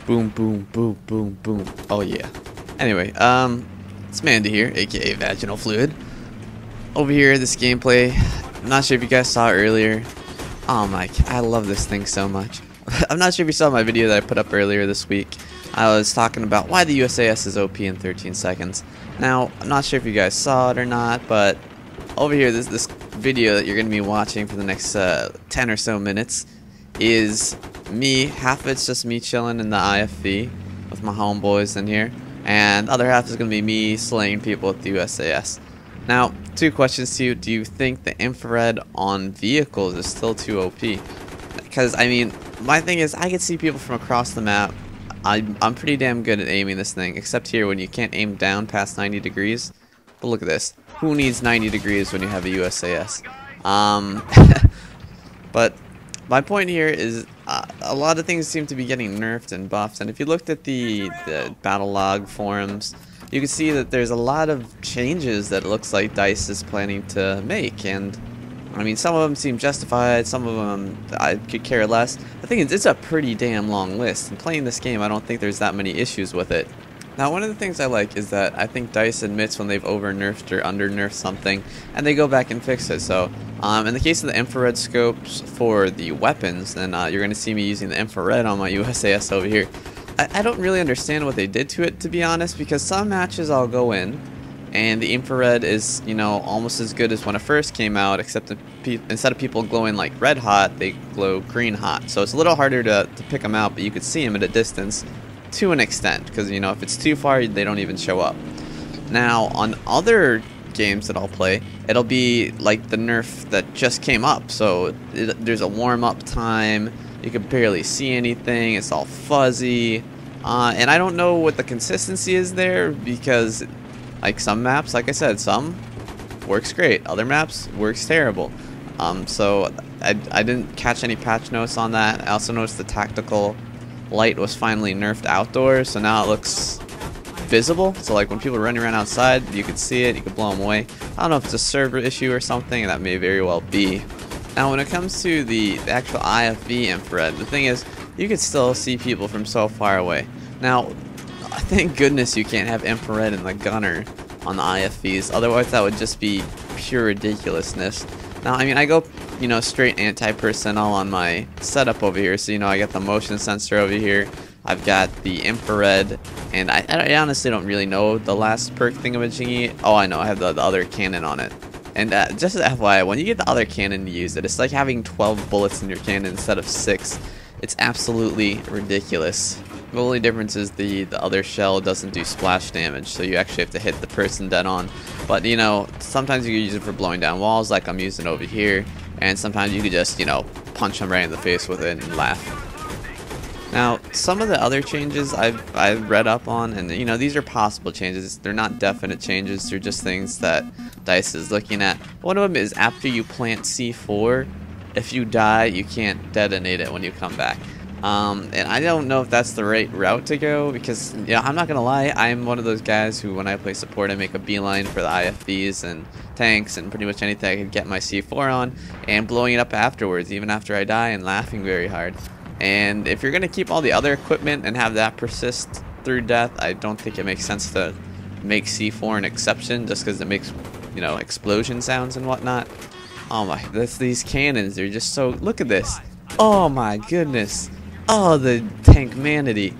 Boom, boom, boom, boom, boom. Oh yeah. Anyway, it's Mandy here, aka Vaginal Fluid. Over here, this gameplay. I'm not sure if you guys saw it earlier. Oh my, I love this thing so much. I'm not sure if you saw my video that I put up earlier this week. I was talking about why the USAS is OP in 13 seconds. Now, I'm not sure if you guys saw it or not, but over here, this video that you're going to be watching for the next 10 or so minutes is me. Half of it's just me chilling in the IFV with my homeboys in here, and the other half is going to be me slaying people with the USAS. Now, two questions to you. Do you think the infrared on vehicles is still too OP? Because, I mean, my thing is I can see people from across the map. I'm pretty damn good at aiming this thing, except here when you can't aim down past 90 degrees. But look at this. Who needs 90 degrees when you have a USAS? But my point here is a lot of things seem to be getting nerfed and buffed, and if you looked at the battle log forums, you can see that there's a lot of changes that it looks like DICE is planning to make, and I mean, some of them seem justified, some of them I could care less. I think it's a pretty damn long list, and playing this game I don't think there's that many issues with it. Now, one of the things I like is that I think DICE admits when they've over-nerfed or under-nerfed something, and they go back and fix it. So, in the case of the infrared scopes for the weapons, then you're going to see me using the infrared on my USAS over here. I don't really understand what they did to it, to be honest, because some matches I'll go in, and the infrared is, you know, almost as good as when it first came out, except instead of people glowing like red hot, they glow green hot. So it's a little harder to pick them out, but you could see them at a distance to an extent, because, you know, if it's too far, they don't even show up. Now, on other games that I'll play, it'll be like the nerf that just came up. So there's a warm-up time, you can barely see anything, it's all fuzzy, and I don't know what the consistency is there, because like some maps, like I said, some works great, other maps works terrible. So I didn't catch any patch notes on that. I also noticed the tactical light was finally nerfed outdoors, so now it looks visible. So like when people are running around outside, you can see it, you can blow them away. I don't know if it's a server issue or something, and that may very well be. Now, when it comes to the actual IFV infrared, the thing is, you can still see people from so far away. Now, thank goodness you can't have infrared in the gunner on the IFVs, otherwise that would just be pure ridiculousness. Now, I mean, I go, you know, straight anti-personnel on my setup over here, so, you know, I got the motion sensor over here, I've got the infrared, and I honestly don't really know the last perk thingamajiggy. Oh, I know, I have the other cannon on it. And just as FYI, when you get the other cannon to use it, it's like having 12 bullets in your cannon instead of 6. It's absolutely ridiculous. The only difference is the other shell doesn't do splash damage, so you actually have to hit the person dead on. But, you know, sometimes you can use it for blowing down walls like I'm using over here, and sometimes you could just, you know, punch them right in the face with it and laugh. Now, some of the other changes I've read up on, and, you know, these are possible changes. They're not definite changes, they're just things that DICE is looking at. One of them is after you plant C4, if you die, you can't detonate it when you come back. And I don't know if that's the right route to go, because, you know, I'm not gonna lie, I'm one of those guys who, when I play support, I make a beeline for the IFVs and tanks and pretty much anything I can get my C4 on, and blowing it up afterwards, even after I die, and laughing very hard. And if you're gonna keep all the other equipment and have that persist through death, I don't think it makes sense to make C4 an exception just because it makes, you know, explosion sounds and whatnot. Oh my, these cannons, they're just so, look at this. Oh my goodness. Oh, the tank manity.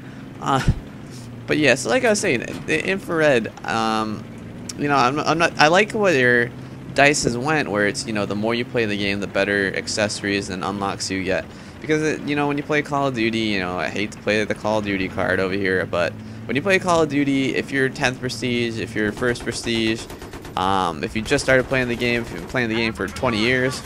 But yeah, so like I was saying, the infrared, you know, I'm not, I like where DICE has went, where it's, you know, the more you play the game, the better accessories and unlocks you get. Because, you know, when you play Call of Duty, you know, I hate to play the Call of Duty card over here, but when you play Call of Duty, if you're 10th Prestige, if you're 1st Prestige, if you just started playing the game, if you've been playing the game for 20 years,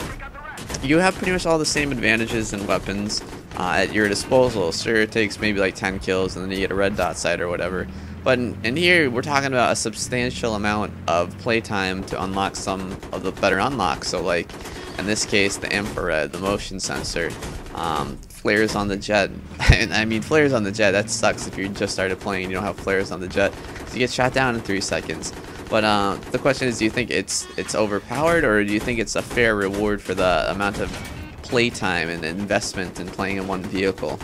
you have pretty much all the same advantages and weapons at your disposal. Sure, it takes maybe like 10 kills and then you get a red dot sight or whatever. But in here, we're talking about a substantial amount of playtime to unlock some of the better unlocks. So like, in this case, the infrared, the motion sensor, flares on the jet. And I mean, flares on the jet, that sucks if you just started playing and you don't have flares on the jet, because you get shot down in 3 seconds. But the question is, do you think it's overpowered, or do you think it's a fair reward for the amount of playtime and investment in playing in one vehicle?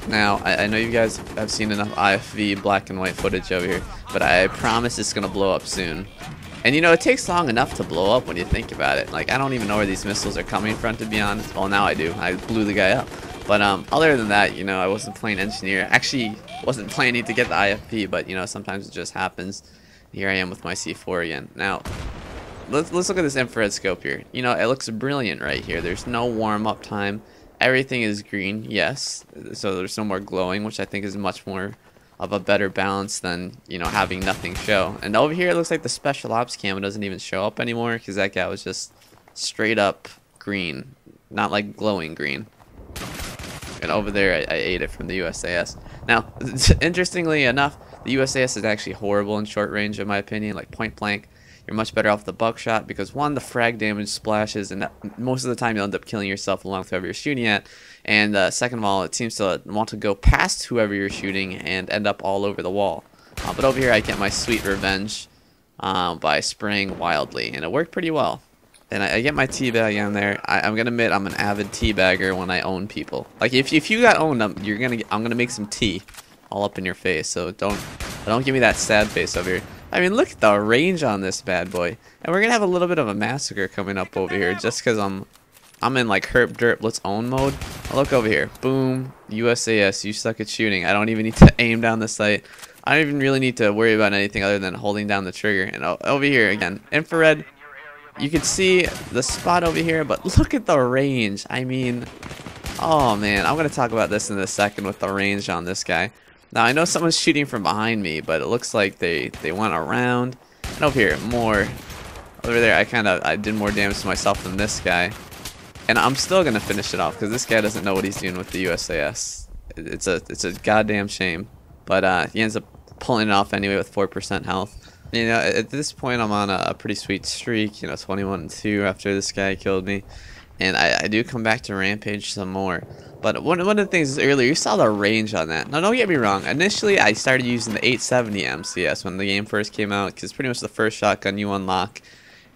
Now, I know you guys have seen enough IFV black and white footage over here, but I promise it's going to blow up soon. And you know, it takes long enough to blow up when you think about it. Like, I don't even know where these missiles are coming from, to be honest. Well, now I do. I blew the guy up. But other than that, you know, I wasn't playing engineer. Actually, wasn't planning to get the IFP, but you know, sometimes it just happens. Here I am with my C4 again. Now, let's look at this infrared scope here. You know, it looks brilliant right here. There's no warm-up time. Everything is green, yes. So there's no more glowing, which I think is much more of a better balance than, you know, having nothing show. And over here, it looks like the special ops cam doesn't even show up anymore because that guy was just straight up green, not like glowing green. And over there, I ate it from the USAS. Now, interestingly enough, the USAS is actually horrible in short range, in my opinion, like point blank. You're much better off with the buckshot because, one, the frag damage splashes, and most of the time you'll end up killing yourself along with whoever you're shooting at. And second of all, it seems to want to go past whoever you're shooting and end up all over the wall. But over here, I get my sweet revenge by spraying wildly, and it worked pretty well. And I get my teabag on there. I'm gonna admit I'm an avid teabagger when I own people. Like if you got owned, I'm gonna make some tea all up in your face. So don't give me that sad face over here. I mean, look at the range on this bad boy. And we're gonna have a little bit of a massacre coming up over here just because I'm in like herp derp let's own mode. Now look over here. Boom. USAS, you suck at shooting. I don't even need to aim down the sight. I don't even really need to worry about anything other than holding down the trigger. And over here again, infrared. You can see the spot over here, but look at the range. I mean, oh man, I'm gonna talk about this in a second with the range on this guy. Now, I know someone's shooting from behind me, but it looks like they went around. And over here, more. Over there, I did more damage to myself than this guy. And I'm still going to finish it off, because this guy doesn't know what he's doing with the USAS. It's a goddamn shame. But he ends up pulling it off anyway with 4% health. You know, at this point, I'm on a pretty sweet streak. You know, 21-2 after this guy killed me. And I do come back to Rampage some more. But one of the things is earlier, you saw the range on that. Now, don't get me wrong. Initially, I started using the 870 MCS when the game first came out, because it's pretty much the first shotgun you unlock.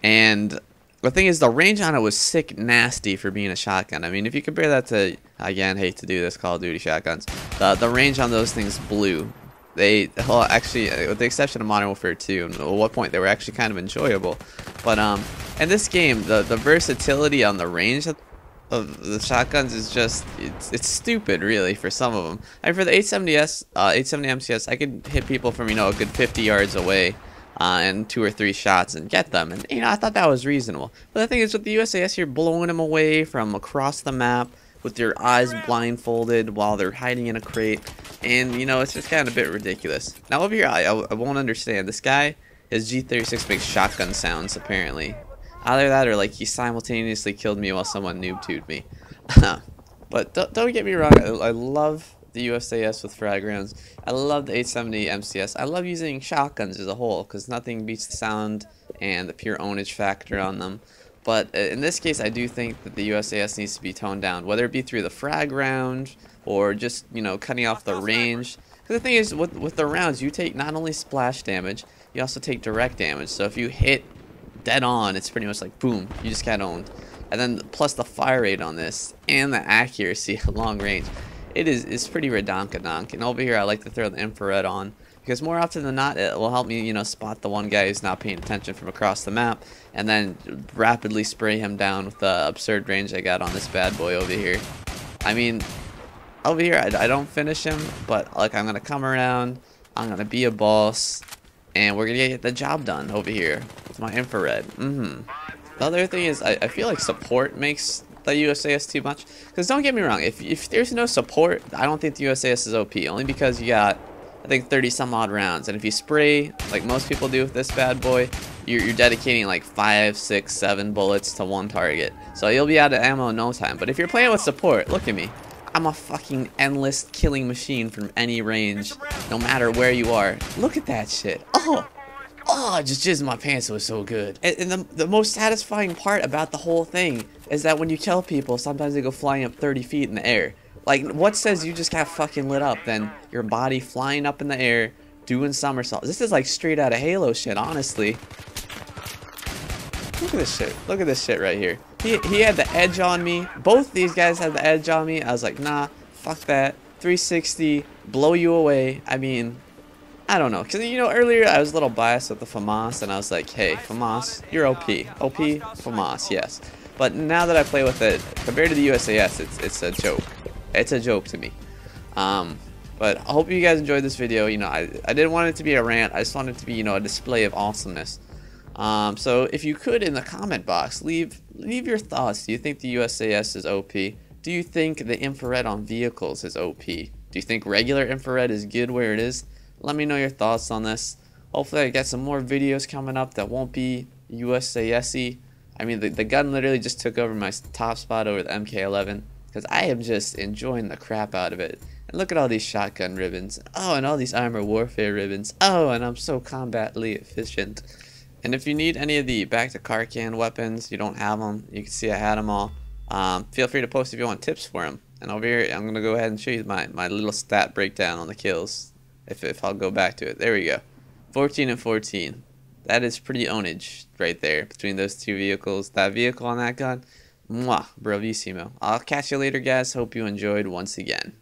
And the thing is, the range on it was sick nasty for being a shotgun. I mean, if you compare that to, again, hate to do this, Call of Duty shotguns, the range on those things blew. Well, actually, with the exception of Modern Warfare 2, at one point they were actually kind of enjoyable. But in this game, the versatility on the range of the shotguns is just it's stupid, really, for some of them. I mean, for the 870 MCS, I could hit people from, you know, a good 50 yards away in 2 or 3 shots and get them, and you know, I thought that was reasonable. But the thing is, with the USAS, you're blowing them away from across the map with your eyes blindfolded while they're hiding in a crate, and you know, it's just kind of a bit ridiculous. Now over here, I won't understand. This guy, his G36 makes shotgun sounds apparently. Either that or like he simultaneously killed me while someone noob tubed me. But don't get me wrong, I love the USAS with frag rounds. I love the 870 MCS. I love using shotguns as a whole because nothing beats the sound and the pure ownage factor on them. But in this case, I do think that the USAS needs to be toned down, whether it be through the frag round or just, you know, cutting off the range. Because the thing is, with the rounds, you take not only splash damage, you also take direct damage. So if you hit dead on, it's pretty much like boom, you just got owned. And then plus the fire rate on this and the accuracy at long range, it's pretty redonkadonk. And over here, I like to throw the infrared on because more often than not, it will help me, you know, spot the one guy who's not paying attention from across the map, and then rapidly spray him down with the absurd range I got on this bad boy over here. I mean, over here, I don't finish him, but like I'm gonna come around, I'm gonna be a boss, and we're gonna get the job done over here with my infrared. The other thing is, I feel like support makes the USAS too much. Because don't get me wrong, if there's no support, I don't think the USAS is OP. Only because you got, I think, 30 some odd rounds. And if you spray, like most people do with this bad boy, you're dedicating like 5, 6, 7 bullets to one target. So you'll be out of ammo in no time. But if you're playing with support, look at me. I'm a fucking endless killing machine from any range, no matter where you are. Look at that shit. Oh, I just jizzed my pants. It was so good. And the most satisfying part about the whole thing is that when you kill people, sometimes they go flying up 30 feet in the air. Like, what says you just got fucking lit up than your body flying up in the air, doing somersaults? This is like straight out of Halo shit, honestly. Look at this shit. Look at this shit right here. He had the edge on me. Both these guys had the edge on me. I was like, nah, fuck that. 360, blow you away. I mean, I don't know, because you know earlier I was a little biased with the FAMAS, and I was like, hey, FAMAS, you're OP, FAMAS, yes. But now that I play with it, compared to the USAS, it's a joke. It's a joke to me. But I hope you guys enjoyed this video. You know, I didn't want it to be a rant. I just wanted it to be, you know, a display of awesomeness. So if you could, in the comment box, leave your thoughts. Do you think the USAS is OP? Do you think the infrared on vehicles is OP? Do you think regular infrared is good where it is? Let me know your thoughts on this. Hopefully I get some more videos coming up that won't be USAS-y. I mean, the gun literally just took over my top spot over the MK11 because I am just enjoying the crap out of it. And look at all these shotgun ribbons. Oh, and all these armor warfare ribbons. Oh, and I'm so combatly efficient. And if you need any of the back to car can weapons, you don't have them, you can see I had them all. Feel free to post if you want tips for them. And over here, I'm going to go ahead and show you my little stat breakdown on the kills. If I'll go back to it. There we go. 14 and 14. That is pretty ownage right there between those two vehicles. That vehicle on that gun. Mwah, bravissimo. I'll catch you later, guys. Hope you enjoyed once again.